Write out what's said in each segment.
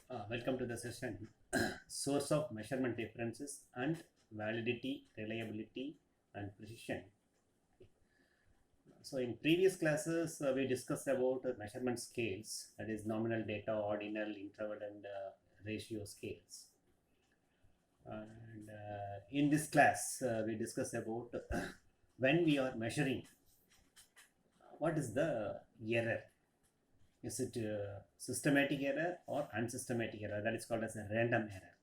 Welcome to the session Source of Measurement Differences and Validity, Reliability and Precision. So in previous classes we discussed about measurement scales, that is nominal data, ordinal, interval and ratio scales. And in this class we discussed about when we are measuring, what is the error. Is it systematic error or unsystematic error? That is called as a random error.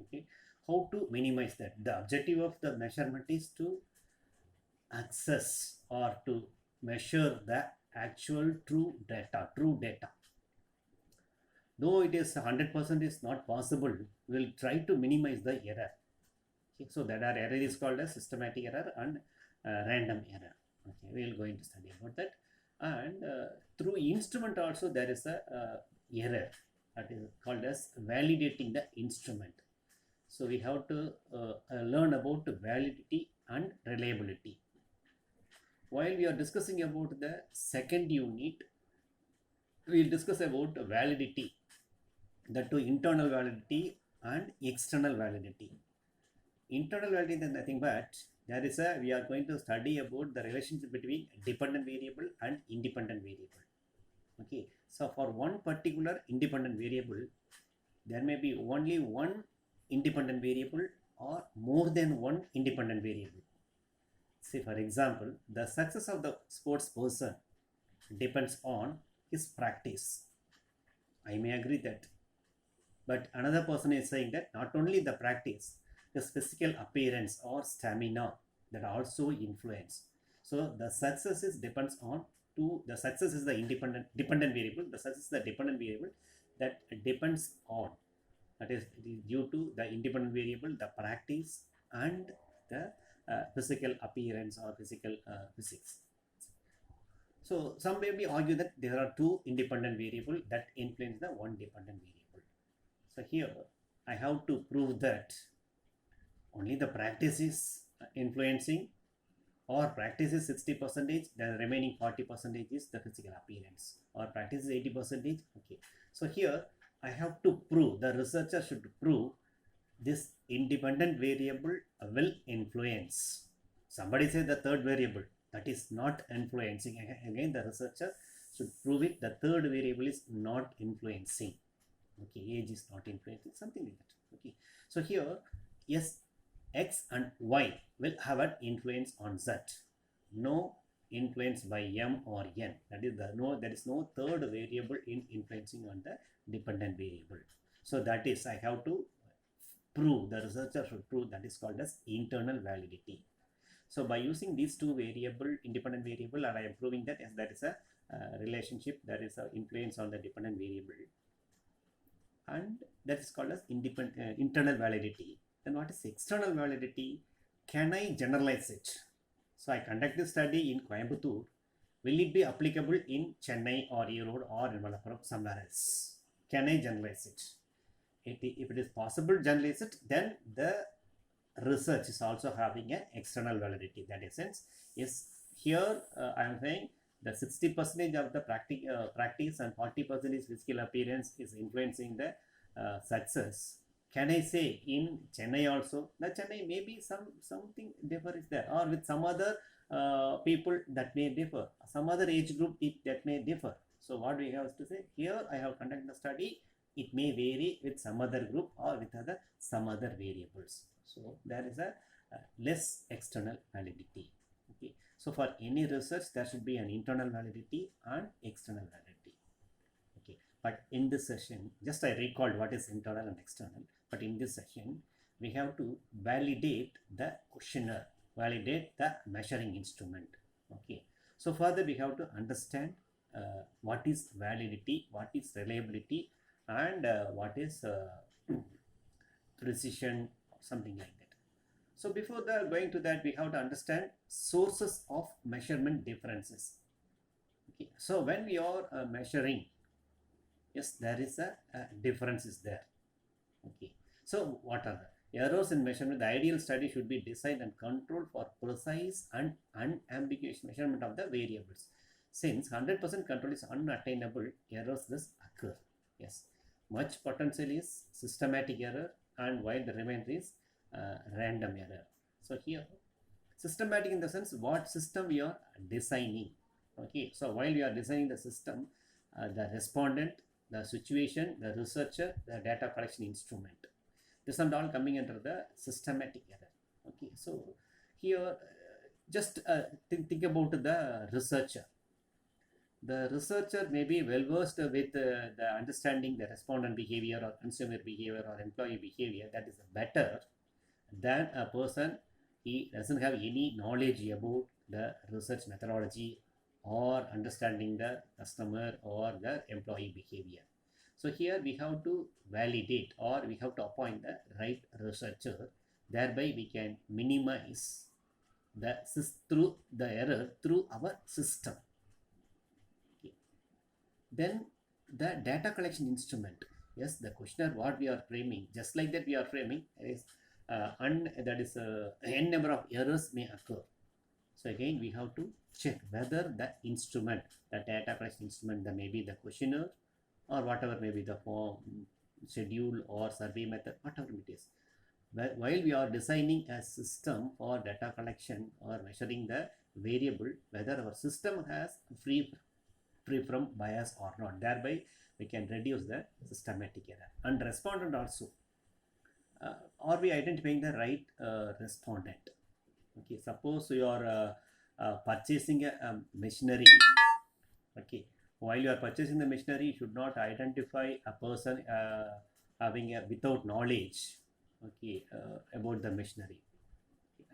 Okay, how to minimize that? The objective of the measurement is to access or to measure the actual true data. Though it is 100% is not possible, we'll try to minimize the error. Okay, so that our error is called as systematic error and random error. Okay, we'll going to study about that. And through instrument also there is a error that is called as validating the instrument. So we have to learn about validity and reliability. While we are discussing about the second unit, we will discuss about validity, that to internal validity and external validity. Internal validity is nothing but we are going to study about the relationship between dependent variable and independent variable. Okay, so for one particular independent variable, there may be only one independent variable or more than one independent variable. Say for example, the success of the sports person depends on his practice. I may agree that, but another person is saying that not only the practice, the physical appearance or stamina that also influence. So the success is depends on the success is the dependent variable. The success is the dependent variable that depends on, that is due to the independent variable, the practice and the physical appearance or physical physics. So some may argue that there are two independent variables that influence the one dependent variable. So here I have to prove that only the practice is influencing, or practice is 60%, the remaining 40% is the physical appearance, or practice is 80%. Okay, so here I have to prove, the researcher should prove this independent variable will influence. Somebody says the third variable, that is not influencing. Again the researcher should prove it, the third variable is not influencing. Okay, age is not influencing, something like that. Okay, so here yes, X and Y will have an influence on Z. No influence by M or N. That is there is no third variable in influencing on the dependent variable. So that is, I have to prove, the researcher should prove, that is called as internal validity. So by using these two variable, independent variable, and I am proving that yes, that is a relationship, that is an influence on the dependent variable, and that is called as internal validity. Then what is external validity? Can I generalize it? So I conduct this study in Coimbatore. Will it be applicable in Chennai or Erode or in Malappuram, somewhere else? Can I generalize it? If it is possible to generalize it, then the research is also having an external validity. That is sense is here I am saying the 60% of the practice and 40% is physical appearance is influencing the success. Can I say in Chennai also? The Chennai maybe something differ is there, or with some other people that may differ, some other age group that may differ. So what we have to say here, I have conducted the study, it may vary with some other group or with some other variables. So there is a less external validity. Okay, so for any research there should be an internal validity and external validity. Okay, but in this session just I recalled what is internal and external. But in this session, we have to validate the questionnaire, validate the measuring instrument. Okay. So further, we have to understand what is validity, what is reliability, and what is precision, something like that. So before going to that, we have to understand sources of measurement differences. Okay. So when we are measuring, yes, there is a difference is there. Okay. So what are the errors in measurement? The ideal study should be designed and controlled for precise and unambiguous measurement of the variables. Since 100% control is unattainable, errors thus occur. Yes. much potential is systematic error, and while the remainder is random error. So here systematic in the sense what system we are designing. Okay, so while we are designing the system, the respondent, the situation, the researcher, the data collection instrument, this and all coming under the systematic error. Okay, so here just think about the researcher. The researcher may be well versed with the understanding the respondent behavior or consumer behavior or employee behavior. That is better than a person he doesn't have any knowledge about the research methodology or understanding the customer or the employee behavior. So here we have to validate or we have to appoint the right researcher. Thereby we can minimize the through the error through our system. Okay. Then the data collection instrument. Yes, the questionnaire what we are framing, just like that we are framing is that is n number of errors may occur. So again we have to check whether the instrument, the data collection instrument, that may be the questionnaire or whatever may be the form, schedule or survey method, whatever it is. While we are designing a system for data collection or measuring the variable, whether our system has free from bias or not, thereby we can reduce the systematic error. And respondent also, are we identifying the right respondent? Okay, suppose you are purchasing a machinery. Okay, while you are purchasing the machinery, you should not identify a person having a without knowledge, okay, about the machinery.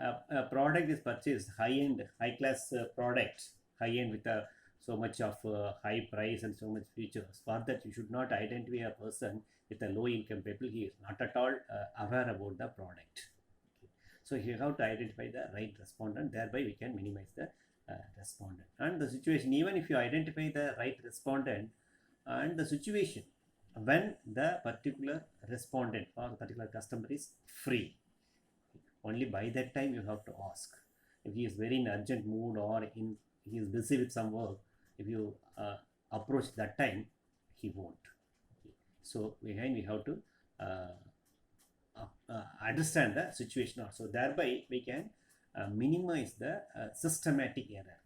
A product is purchased, high-end, high-class product, high-end with so much of high price and so much features. For that, you should not identify a person with a low-income people. He is not at all aware about the product. Okay. So you have to identify the right respondent. Thereby, we can minimize the respondent. And the situation, even if you identify the right respondent and the situation, when the particular respondent or particular customer is free, only by that time you have to ask. If he is very in urgent mood or he is busy with some work, if you approach that time, he won't. Okay. So again we have to understand the situation also. Thereby we can minimize the systematic error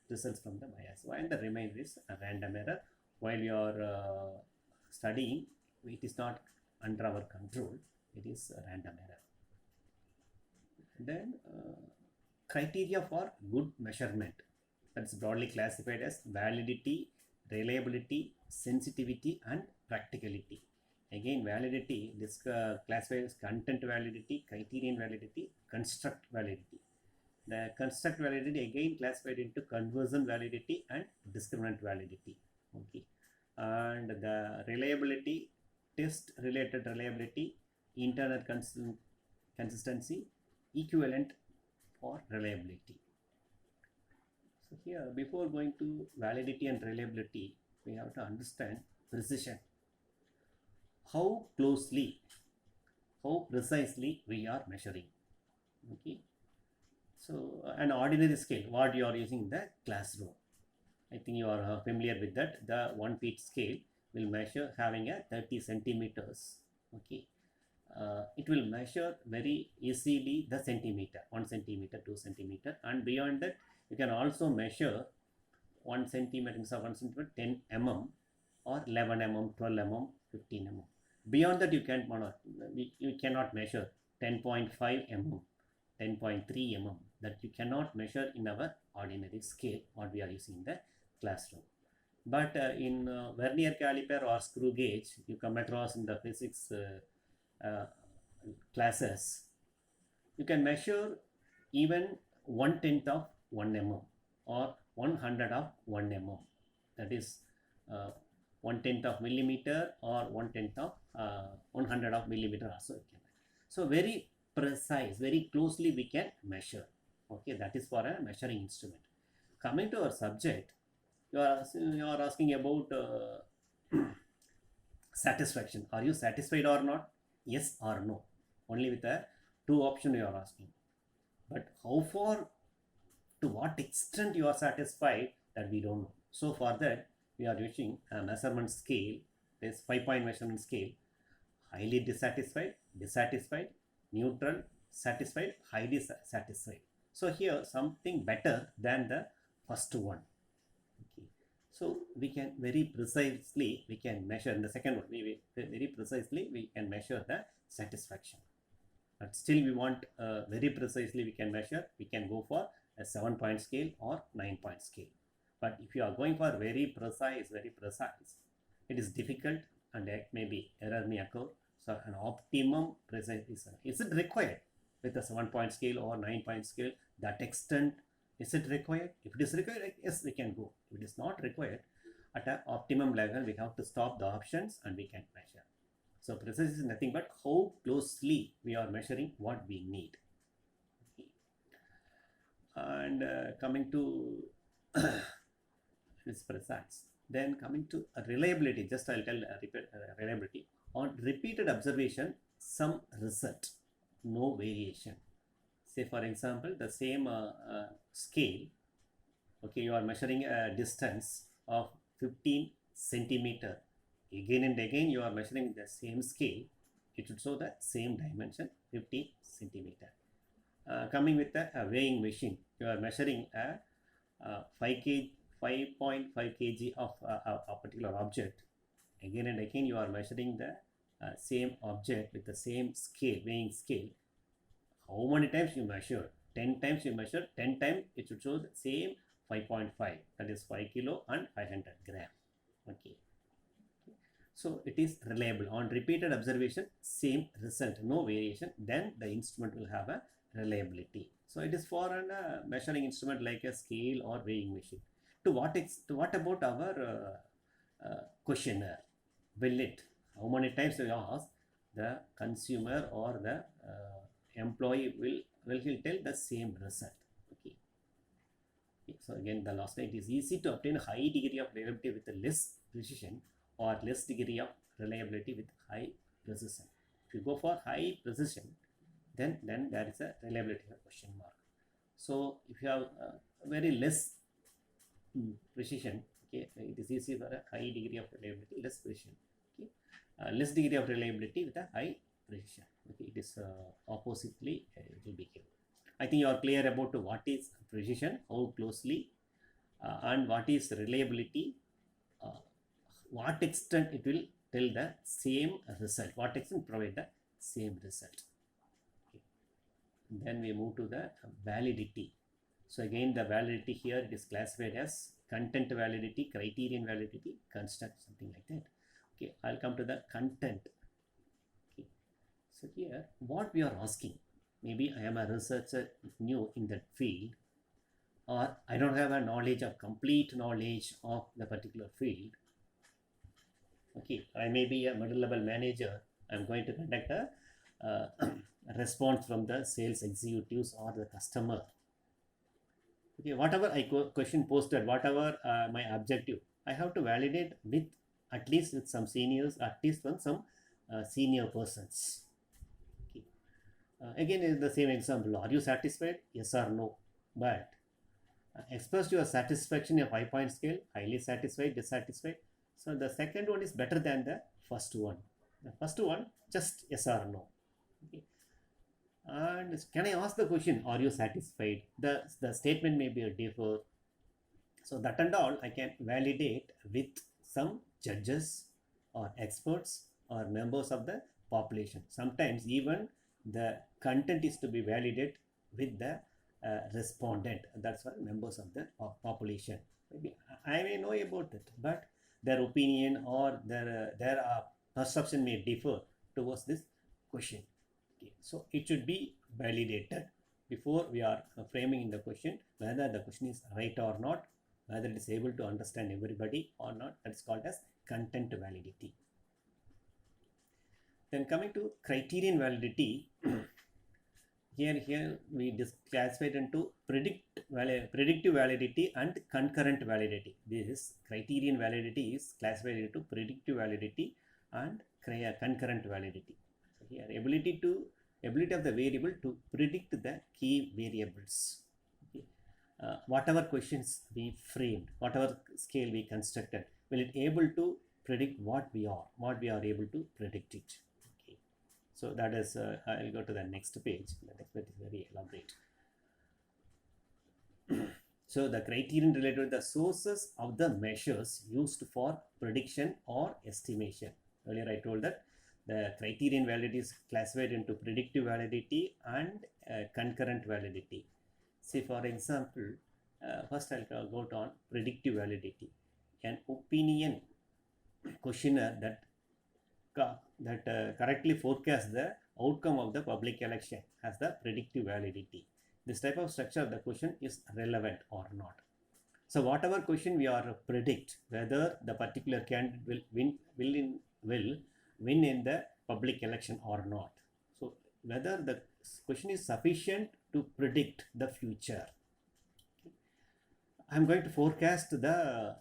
results from the bias, and the remainder is a random error. While you are studying, it is not under our control, it is a random error. Then criteria for good measurement, that's broadly classified as validity, reliability, sensitivity and practicality. Again, validity, this classified as content validity, criterion validity, construct validity. The construct validity again classified into conversion validity and discriminant validity. Okay, and the reliability, test related reliability, internal consistency, equivalent for reliability. So here, before going to validity and reliability, we have to understand precision. How closely, how precisely we are measuring. Okay. So an ordinary scale, what you are using in the classroom. I think you are familiar with that. The 1 feet scale will measure having a 30 centimeters. Okay. It will measure very easily the centimeter, 1 centimeter, 2 centimeter, and beyond that you can also measure 1 centimeter instead of 1 centimeter, 10 mm or 11 mm, 12 mm, 15 mm. Beyond that you cannot measure 10.5 mm, 10.3 mm, that you cannot measure in our ordinary scale what we are using in the classroom. But in vernier caliper or screw gauge, you come across in the physics classes, you can measure even 1/10 of 1 mm or 1/100 of 1 mm. That is 1/10 of millimeter or 1/10 of 100 of millimeter also. So very precise, very closely we can measure. Okay, that is for a measuring instrument. Coming to our subject, you are asking about satisfaction. Are you satisfied or not? Yes or no. Only with a 2 option you are asking. But how far, to what extent you are satisfied, that we don't know. So for that we are using a measurement scale is 5-point measurement scale: highly dissatisfied, dissatisfied, neutral, satisfied, highly satisfied. So here something better than the first one. Okay. So we can very precisely we can measure in the second one. We very precisely we can measure the satisfaction. But still we want very precisely we can measure. We can go for a 7-point scale or 9-point scale. But if you are going for very precise, it is difficult and maybe error may occur. So an optimum precision, is it required with a 7-point scale or 9-point scale? That extent, is it required? If it is required, yes, we can go. If it is not required, at an optimum level, we have to stop the options and we can measure. So precision is nothing but how closely we are measuring what we need. Okay. And coming to this precise. Then coming to reliability, just I'll tell reliability. On repeated observation, some result, no variation. Say for example, the same scale, okay, you are measuring a distance of 15 centimeter. Again and again you are measuring the same scale, it should show the same dimension, 15 centimeter. Coming with the weighing machine, you are measuring a 5.5 kg of a particular object. Again and again you are measuring the same object with the same scale, weighing scale. How many times you measure? 10 times you measure, 10 times it should show the same 5.5, that is 5 kilo and 500 gram. Okay. So it is reliable. On repeated observation, same result, no variation, then the instrument will have a reliability. So it is for a measuring instrument like a scale or weighing machine. To what about our questionnaire? Will it? How many times we ask, the consumer or the employee will tell the same result. Okay. So again, the last slide, it is easy to obtain high degree of reliability with less precision or less degree of reliability with high precision. If you go for high precision, then there is a reliability question mark. So if you have very less precision, okay, it is easy for a high degree of reliability, less precision. Okay, less degree of reliability with a high precision. Okay, it is oppositely it will be given. I think you are clear about what is precision, how closely, and what is reliability, what extent it will tell the same result, what extent provide the same result. Okay. Then we move to the validity. So again, the validity here, it is classified as content validity, criterion validity, construct, something like that. Okay, I'll come to the content. Okay. So here, what we are asking, maybe I am a researcher new in that field, or I don't have a knowledge of complete knowledge of the particular field. Okay, I may be a middle level manager. I'm going to conduct a response from the sales executives or the customer. Okay, whatever question posted, whatever my objective, I have to validate with at least with some seniors, at least with some senior persons. Okay. Again, is the same example. Are you satisfied? Yes or no. But express your satisfaction in a 5-point scale: highly satisfied, dissatisfied. So the second one is better than the first one. The first one, just yes or no. Okay. And can I ask the question, are you satisfied? The statement may be a differ. So that and all I can validate with some judges or experts or members of the population. Sometimes even the content is to be validated with the respondent. That's why members of the population. Maybe I may know about it, but their opinion or their perception may differ towards this question. Okay. So it should be validated before we are framing in the question whether the question is right or not, whether it is able to understand everybody or not. That is called as content validity. Then coming to criterion validity, here we classified into predictive validity and concurrent validity. This criterion validity is classified into predictive validity and concurrent validity. So here, ability of the variable to predict the key variables. Okay. Whatever questions we framed, whatever scale we constructed, will it able to predict what we are able to predict it. Okay, so that is I'll go to the next page. The next page is very elaborate. So the criterion related to the sources of the measures used for prediction or estimation. Earlier I told that the criterion validity is classified into predictive validity and concurrent validity. Say for example, first I'll go on predictive validity. An opinion questionnaire that correctly forecasts the outcome of the public election has the predictive validity. This type of structure, the question is relevant or not. So whatever question we are predict whether the particular candidate will win in the public election or not. So whether the question is sufficient to predict the future. I'm going to forecast the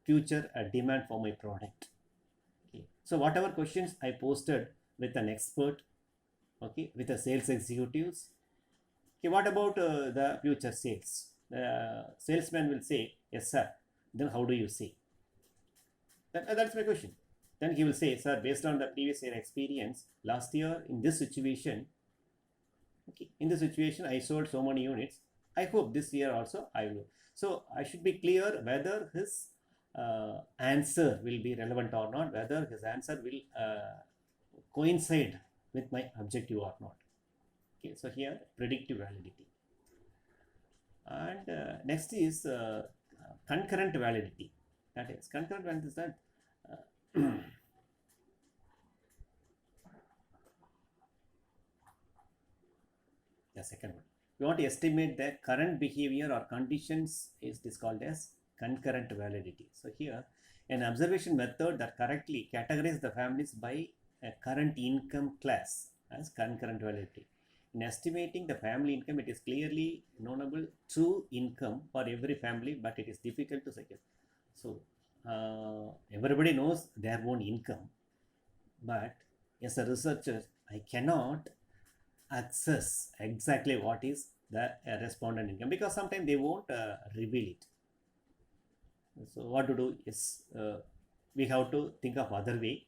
future demand for my product. Okay. So whatever questions I posted with an expert, okay, with the sales executives. Okay, what about the future sales? The salesman will say, yes sir. Then how do you say? That's my question. Then he will say, sir, based on the previous year experience, last year in this situation, okay, in this situation I sold so many units. I hope this year also I will. So I should be clear whether his answer will be relevant or not, whether his answer will coincide with my objective or not. Okay, so here predictive validity. And next is concurrent validity. That is concurrent validity is that the second one. We want to estimate the current behavior or conditions is this called as concurrent validity. So here an observation method that correctly categorizes the families by a current income class as concurrent validity. In estimating the family income, it is clearly knowable true income for every family, but it is difficult to secure. So everybody knows their own income, but as a researcher, I cannot access exactly what is the respondent income because sometimes they won't reveal it. So what to do is we have to think of other way,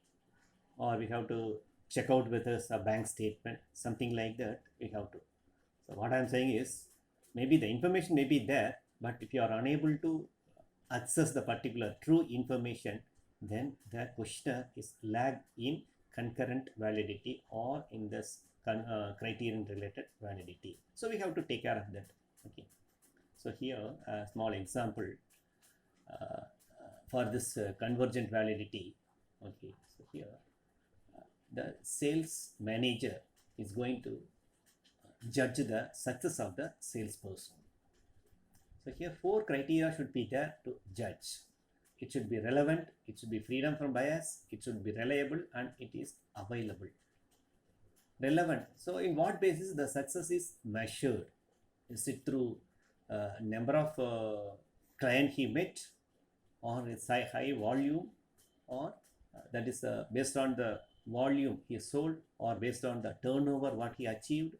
or we have to check out with us a bank statement, something like that we have to. So what I'm saying is maybe the information may be there, but if you are unable to access the particular true information, then the questionnaire is lagged in concurrent validity or in this criterion related validity. So we have to take care of that. Okay. So here a small example for this convergent validity. Okay. So here the sales manager is going to judge the success of the salesperson. So here 4 criteria should be there to judge. It should be relevant, it should be freedom from bias, it should be reliable, and it is available. Relevant. So in what basis the success is measured? Is it through number of client he met, or its high volume, or that is based on the volume he sold, or based on the turnover what he achieved?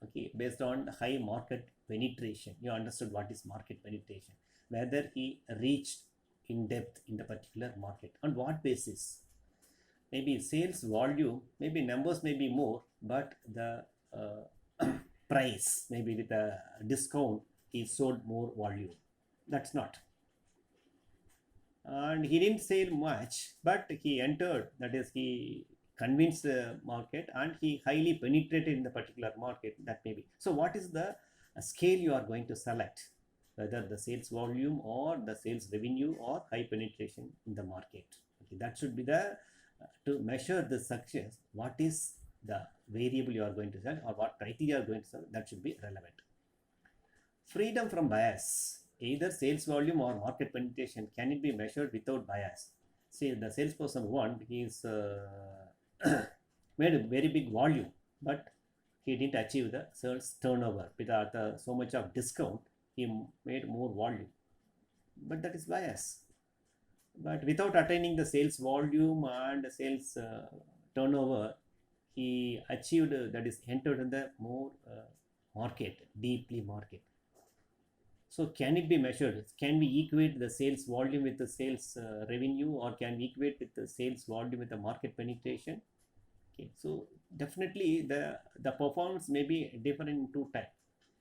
Okay, based on the high market penetration. You understood what is market penetration, whether he reached in depth in the particular market. On what basis? Maybe sales volume, maybe numbers may be more, but the price, maybe with a discount, he sold more volume. That's not. And he didn't sell much, but he entered, that is, he convinced the market and he highly penetrated in the particular market. That may be. So what is the scale you are going to select, whether the sales volume or the sales revenue or high penetration in the market? Okay, that should be the to measure the success. What is the variable you are going to sell, or what criteria you are going to sell? That should be relevant. Freedom from bias, either sales volume or market penetration, can it be measured without bias? See, the salesperson won, he's made a very big volume, but he didn't achieve the sales turnover without so much of discount. He made more volume, but that is bias. But without attaining the sales volume and the sales turnover, he achieved, that is entered in the more market, deeply market. So can it be measured? Can we equate the sales volume with the sales revenue, or can we equate with the sales volume with the market penetration? Okay, so definitely the performance may be different in two types.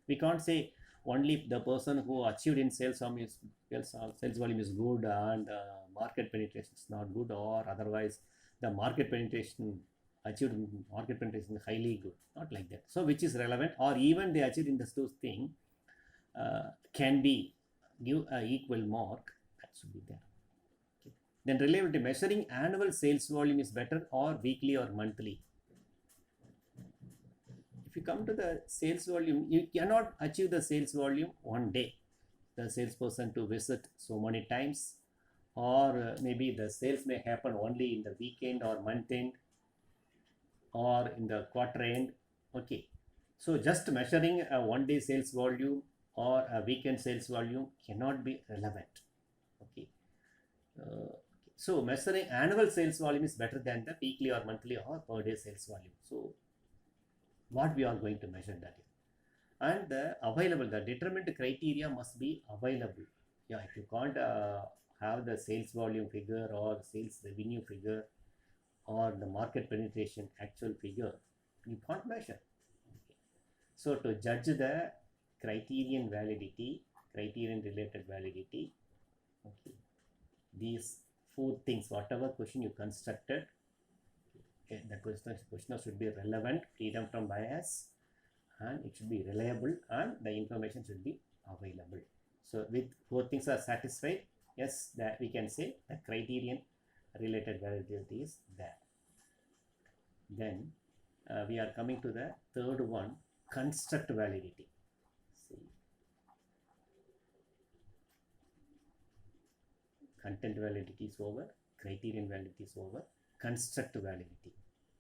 We can't say only the person who achieved in sales volume is good and market penetration is not good, or otherwise the market penetration achieved market penetration is highly good. Not like that. So which is relevant, or even they achieved in those thing can be give a equal mark, that should be there. Okay. Then reliability, measuring annual sales volume is better, or weekly or monthly. If you come to the sales volume, you cannot achieve the sales volume one day. The salesperson to visit so many times, or maybe the sales may happen only in the weekend or month end or in the quarter end. Okay, so just measuring a one day sales volume or a weekend sales volume cannot be relevant. Okay, so measuring annual sales volume is better than the weekly or monthly or per day sales volume. So what we are going to measure that is, and the available, the determined criteria must be available. Yeah, if you can't have the sales volume figure or sales revenue figure or the market penetration actual figure, you can't measure. Okay. So to judge the criterion validity, criterion related validity, okay, these four things, whatever question you constructed, okay, the questioner should be relevant, freedom from bias, and it should be reliable, and the information should be available. So with four things are satisfied, yes, that we can say the criterion related validity is there. Then we are coming to the third one, construct validity. See, content validity is over, criterion validity is over, construct validity.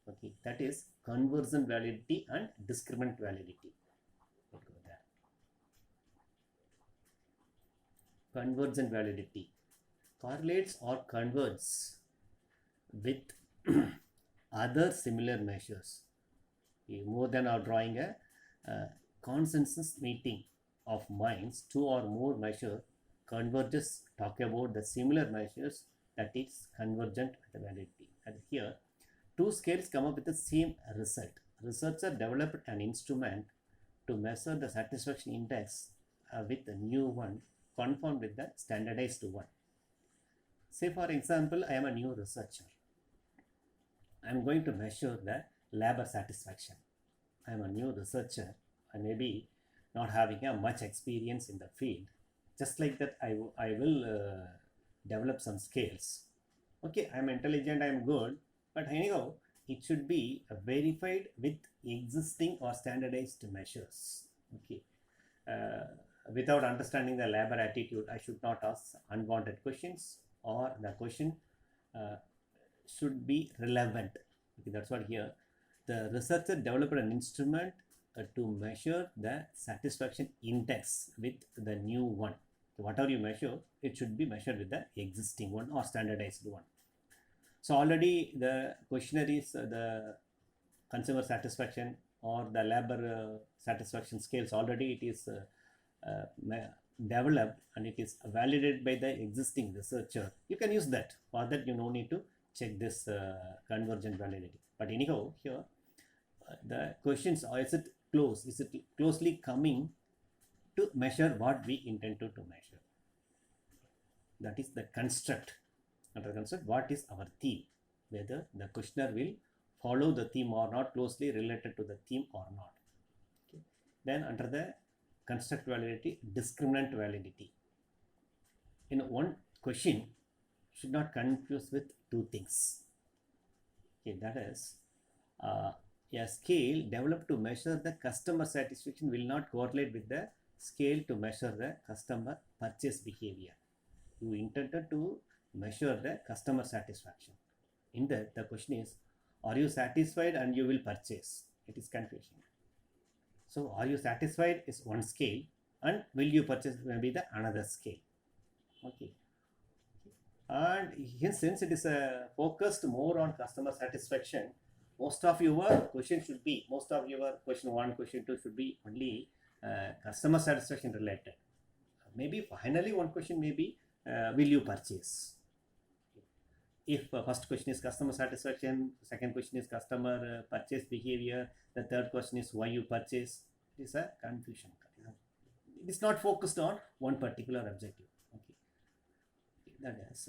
Okay, that is conversion validity and discriminant validity. We'll go there. Conversion validity correlates or converges with other similar measures. More than our drawing a consensus meeting of minds, two or more measure converges, talk about the similar measures, that is convergent validity. And here two scales come up with the same result. Researcher developed an instrument to measure the satisfaction index with the new one conformed with the standardized one. Say for example, I am a new researcher. I am going to measure the labor satisfaction. I am a new researcher. I may be not having a much experience in the field. Just like that, I will develop some scales. Okay, I am intelligent, I am good, but anyhow, it should be verified with existing or standardized measures. Okay, without understanding the labor attitude, I should not ask unwanted questions, or the question should be relevant. Okay, that's what here. The researcher developed an instrument to measure the satisfaction index with the new one. So whatever you measure, it should be measured with the existing one or standardized one. So already the questionnaire is the consumer satisfaction or the labor satisfaction scales. Already it is developed and it is validated by the existing researcher. You can use that. For that, you no need to check this convergent validity. But anyhow, here the questions are: is it close? Is it closely coming to measure what we intended to measure? That is the construct. Under construct, what is our theme? Whether the questioner will follow the theme or not, closely related to the theme or not. Okay. Then under the construct validity, discriminant validity. In one question, should not confuse with two things. Okay, that is a scale developed to measure the customer satisfaction will not correlate with the scale to measure the customer purchase behavior. You intended to measure the customer satisfaction. In that, the question is, are you satisfied and you will purchase? It is confusion. So are you satisfied is one scale, and will you purchase maybe the another scale. Okay. And since it is focused more on customer satisfaction, most of your question 1, question 2 should be only customer satisfaction related. maybe finally one question may be, will you purchase? If first question is customer satisfaction, second question is customer purchase behavior, the third question is why you purchase, it is a confusion. It is not focused on one particular objective. Okay. That is,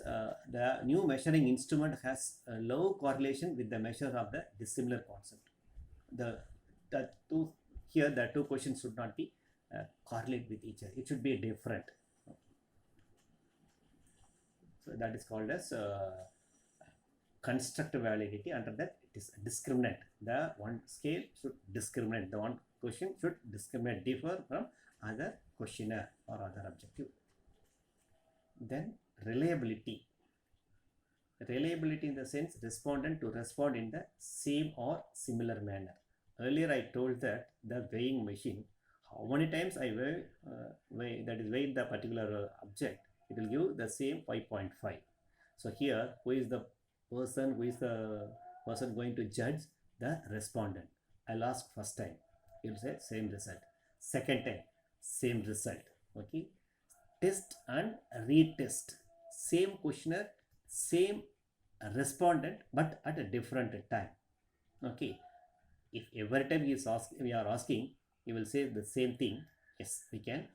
the new measuring instrument has a low correlation with the measure of the dissimilar concept. The two questions should not be correlate with each other. It should be different. So that is called as constructive validity. Under that, it is discriminant. The one scale should discriminate. The one question should discriminate, differ from other questionnaire or other objective. Then reliability. Reliability in the sense respondent to respond in the same or similar manner. Earlier I told that the weighing machine, how many times I weigh the particular object, it will give the same 5.5. So here, who is the person going to judge? The respondent. I'll ask first time, he will say same result. Second time, same result. Okay. Test and retest. Same questionnaire, same respondent, but at a different time. Okay. If every time we are asking, he will say the same thing. Yes, we can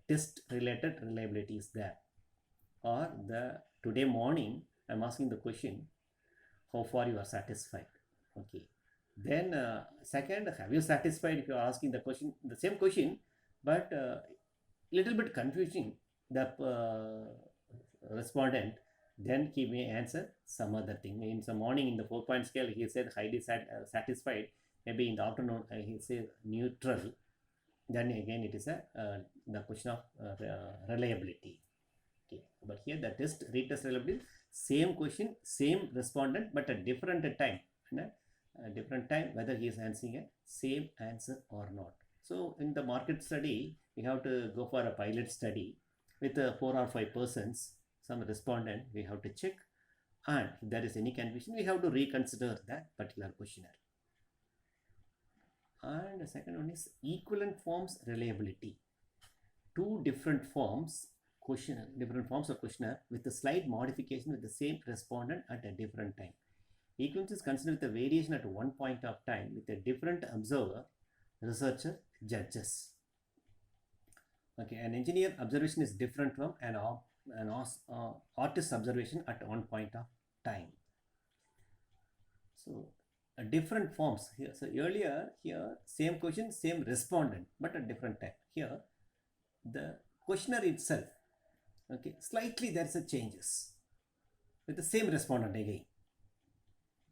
test related reliability is there. Or today morning I'm asking the question, how far you are satisfied. Okay. Then second, have you satisfied? If you are asking the same question, but little bit confusing the respondent, then he may answer some other thing. In the morning in the 4-point scale, he said highly satisfied. Maybe in the afternoon he says neutral. Then again it is the question of reliability. Okay. But here the test retest reliability, same question, same respondent, but a different time. A different time, whether he is answering a same answer or not. So in the market study, we have to go for a pilot study with 4 or 5 persons, some respondent we have to check, and if there is any confusion, we have to reconsider that particular questionnaire. And the second one is equivalent forms reliability. Two different forms of questionnaire with a slight modification with the same respondent at a different time. Equivalence is considered with a variation at one point of time with a different observer, researcher, judges. Okay, an engineer observation is different from an artist observation at one point of time. So different forms here. So earlier here, same question, same respondent, but at different time. Here the questionnaire itself, okay, slightly there is a changes with the same respondent again.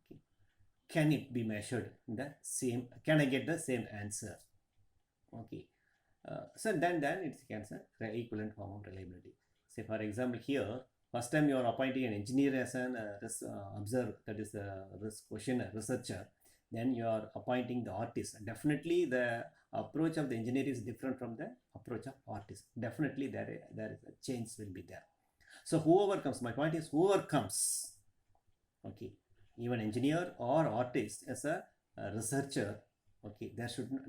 Okay. Can it be measured in the same? Can I get the same answer? Okay. So then it's cancer equivalent form of reliability. Say for example here, first time you are appointing an engineer as an observer, that is this questionnaire researcher. Then you are appointing the artist. Definitely the approach of the engineer is different from the approach of artist. Definitely there is a change will be there. So whoever comes, my point is whoever comes, okay, even engineer or artist as a researcher, okay,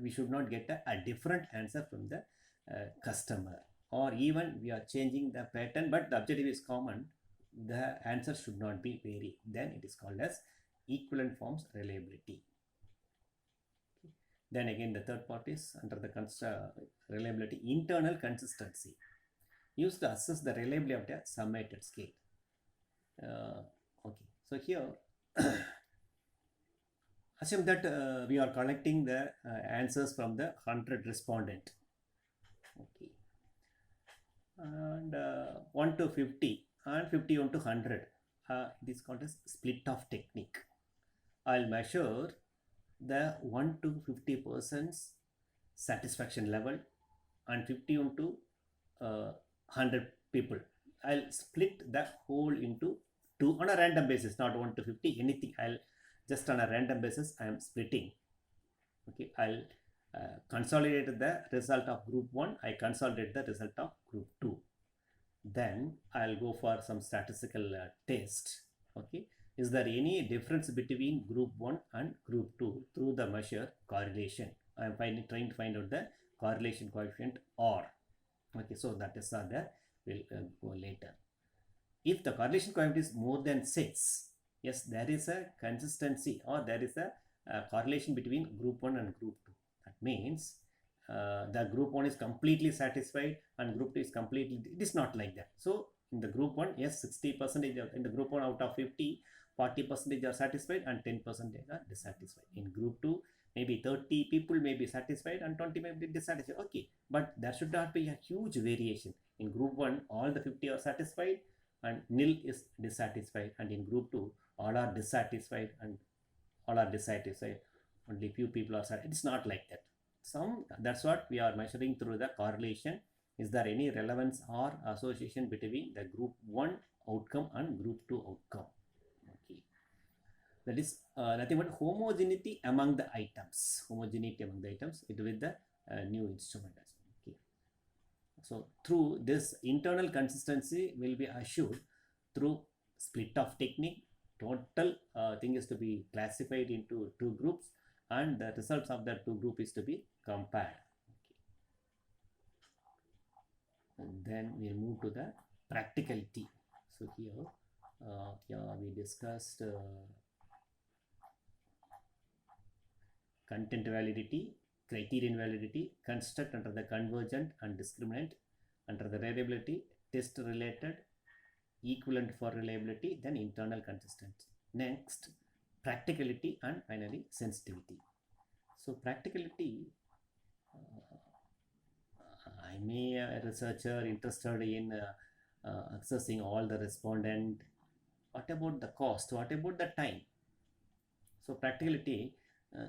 we should not get a different answer from the customer, or even we are changing the pattern, but the objective is common, the answer should not be vary. Then it is called as equivalent forms reliability. Okay. Then again the third part is under the reliability, internal consistency, used to assess the reliability of the summated scale. Okay, so here assume that we are collecting the answers from the 100 respondent. Okay, and 1 to 50 and 51 to 100. It is called as split off technique. I'll measure the 1 to 50% satisfaction level and 51 to 100 people. I'll split the whole into 2 on a random basis, not 1 to 50, anything. I'll just on a random basis I am splitting. Okay, I'll consolidate the result of group 1, I consolidate the result of group 2. Then I'll go for some statistical test. Okay, is there any difference between group 1 and group 2 through the measure correlation? I am trying to find out the correlation coefficient R. Okay, so that is there. We'll go later. If the correlation coefficient is more than 6, yes, there is a consistency, or there is a correlation between group 1 and group 2. That means the group 1 is completely satisfied and group 2 is completely, it is not like that. So in the group 1, yes, 60% in the group 1 out of 50, 40% are satisfied and 10% are dissatisfied. In group 2, maybe 30 people may be satisfied and 20 may be dissatisfied. Okay, but there should not be a huge variation. In group 1, all the 50 are satisfied and nil is dissatisfied, and in group 2 all are dissatisfied and all are dissatisfied, only few people are satisfied. It's not like that. That's what we are measuring through the correlation. Is there any relevance or association between the group 1 outcome and group 2 outcome? Okay, that is nothing but homogeneity among the items, it with the new instrument as well. Okay, so through this, internal consistency will be assured through split off technique. Total thing is to be classified into two groups, and the results of the two group is to be compared. Okay. And then we'll move to the practicality. So here, we discussed content validity, criterion validity, construct under the convergent and discriminant, under the reliability, test related, equivalent for reliability, then internal consistency. Next, practicality, and finally sensitivity. So practicality, I may a researcher interested in accessing all the respondent. What about the cost? What about the time? So practicality,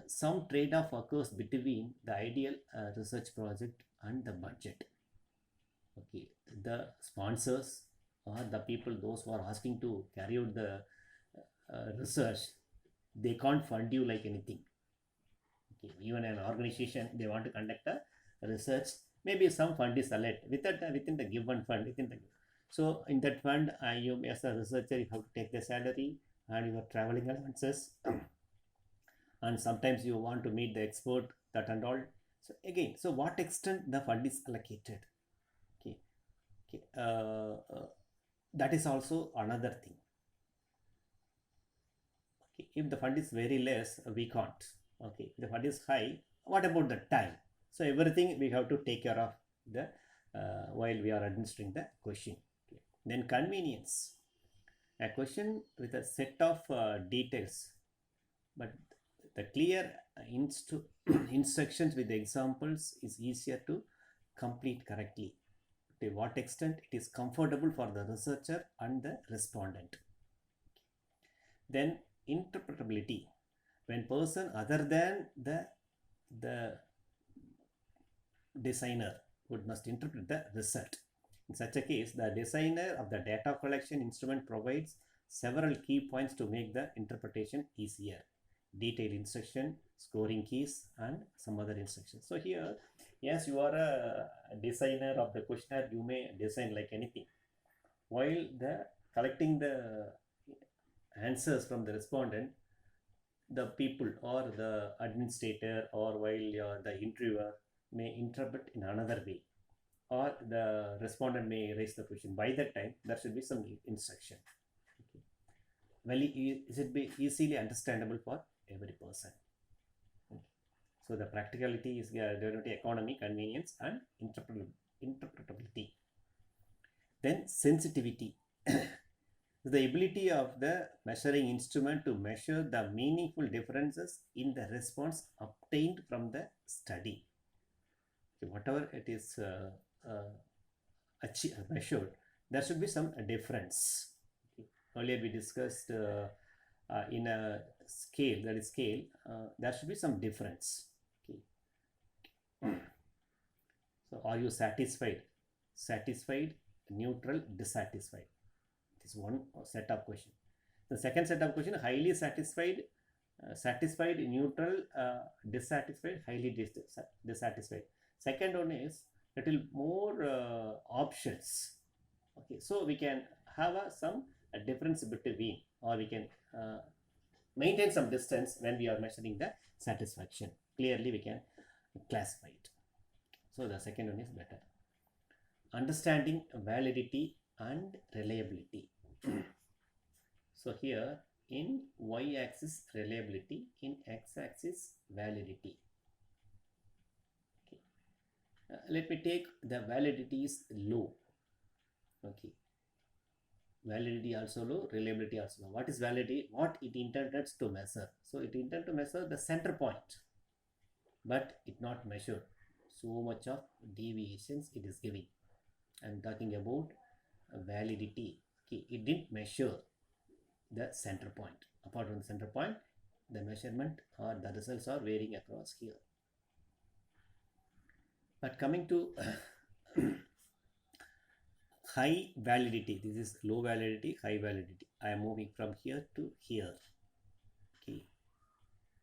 some trade-off occurs between the ideal research project and the budget. Okay, the sponsors or the people, those who are asking to carry out the research, they can't fund you like anything. Okay, even an organization, they want to conduct a research, maybe some fund is allotted within the given fund, so in that fund, you as a researcher, you have to take the salary and your traveling allowances, and sometimes you want to meet the expert, that and all. So again, so what extent the fund is allocated? Okay, that is also another thing. Okay, if the fund is very less, we can't. Okay, if the fund is high, what about the time? So everything we have to take care of the while we are administering the question. Okay. Then convenience, a question with a set of details, but the clear instructions with the examples is easier to complete correctly. To what extent it is comfortable for the researcher and the respondent. Then interpretability, when person other than the designer must interpret the result. In such a case, the designer of the data collection instrument provides several key points to make the interpretation easier. Detailed instruction, scoring keys, and some other instructions. So here, yes, you are a designer of the questionnaire, you may design like anything. While the collecting the answers from the respondent, the people or the administrator or while the interviewer may interpret in another way, or the respondent may raise the question. By that time, there should be some instruction. Okay. Well, it should be easily understandable for every person. Okay. So the practicality is derivative economy, convenience, and interpretability. Then sensitivity. The ability of the measuring instrument to measure the meaningful differences in the response obtained from the study. Okay, whatever it is measured, there should be some difference. Okay. Earlier we discussed in a scale, there should be some difference. Okay. So are you satisfied? Satisfied, neutral, dissatisfied. This is one set of question. The second set of question, highly satisfied, satisfied, neutral, dissatisfied, highly dissatisfied. Second one is little more options. Okay, so we can have some difference between, or we can maintain some distance when we are measuring the satisfaction. Clearly we can classify it. So the second one is better. understanding validity and reliability. So here in y-axis reliability, in x-axis validity. Okay. Let me take the validity is low. Okay. Validity also low, reliability also low. What is validity? What it intended to measure. So it intended to measure the center point, but it not measured. So much of deviations it is giving. I'm talking about validity. Okay, it didn't measure the center point. Apart from the center point, the measurement or the results are varying across here. But coming to high validity, this is low validity, high validity. I am moving from here to here. Okay,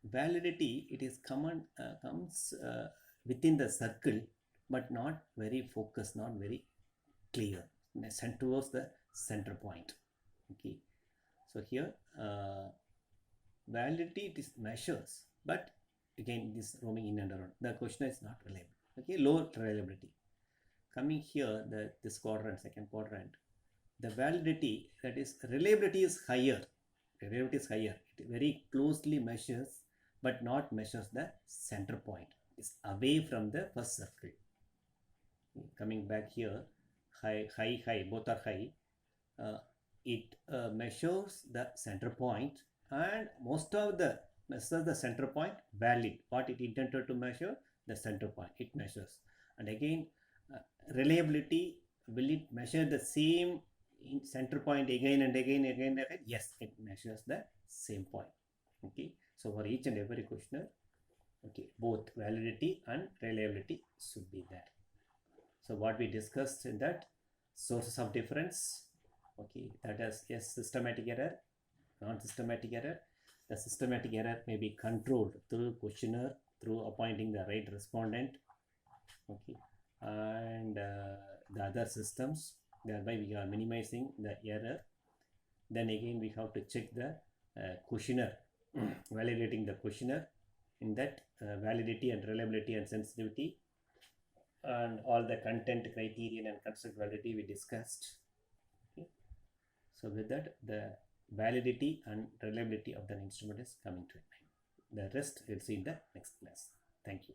validity, it is comes within the circle, but not very focused, not very clear, sent towards the center point. Okay, so here validity it is measures, but again this roaming in and around. The question is not reliable. Okay, low reliability. Coming here, this quadrant, second quadrant, the validity, that is reliability is higher. Reliability is higher. It very closely measures, but not measures the center point. It's away from the first circle. Coming back here, high, both are high. It measures the center point, and most of the measures the center point valid. What it intended to measure, the center point it measures. And again, reliability, will it measure the same center point again and again? Yes, it measures the same point. Okay, so for each and every questionnaire, okay, both validity and reliability should be there. So what we discussed in that, sources of difference. Okay, that is yes, systematic error, non-systematic error. The systematic error may be controlled through questionnaire, through appointing the right respondent. Okay, and the other systems, thereby we are minimizing the error. Then again we have to check the questionnaire, validating the questionnaire. In that validity and reliability and sensitivity and all the content criterion and construct validity we discussed. Okay. So with that, the validity and reliability of the instrument is coming to an end. The rest we'll see in the next class. Thank you.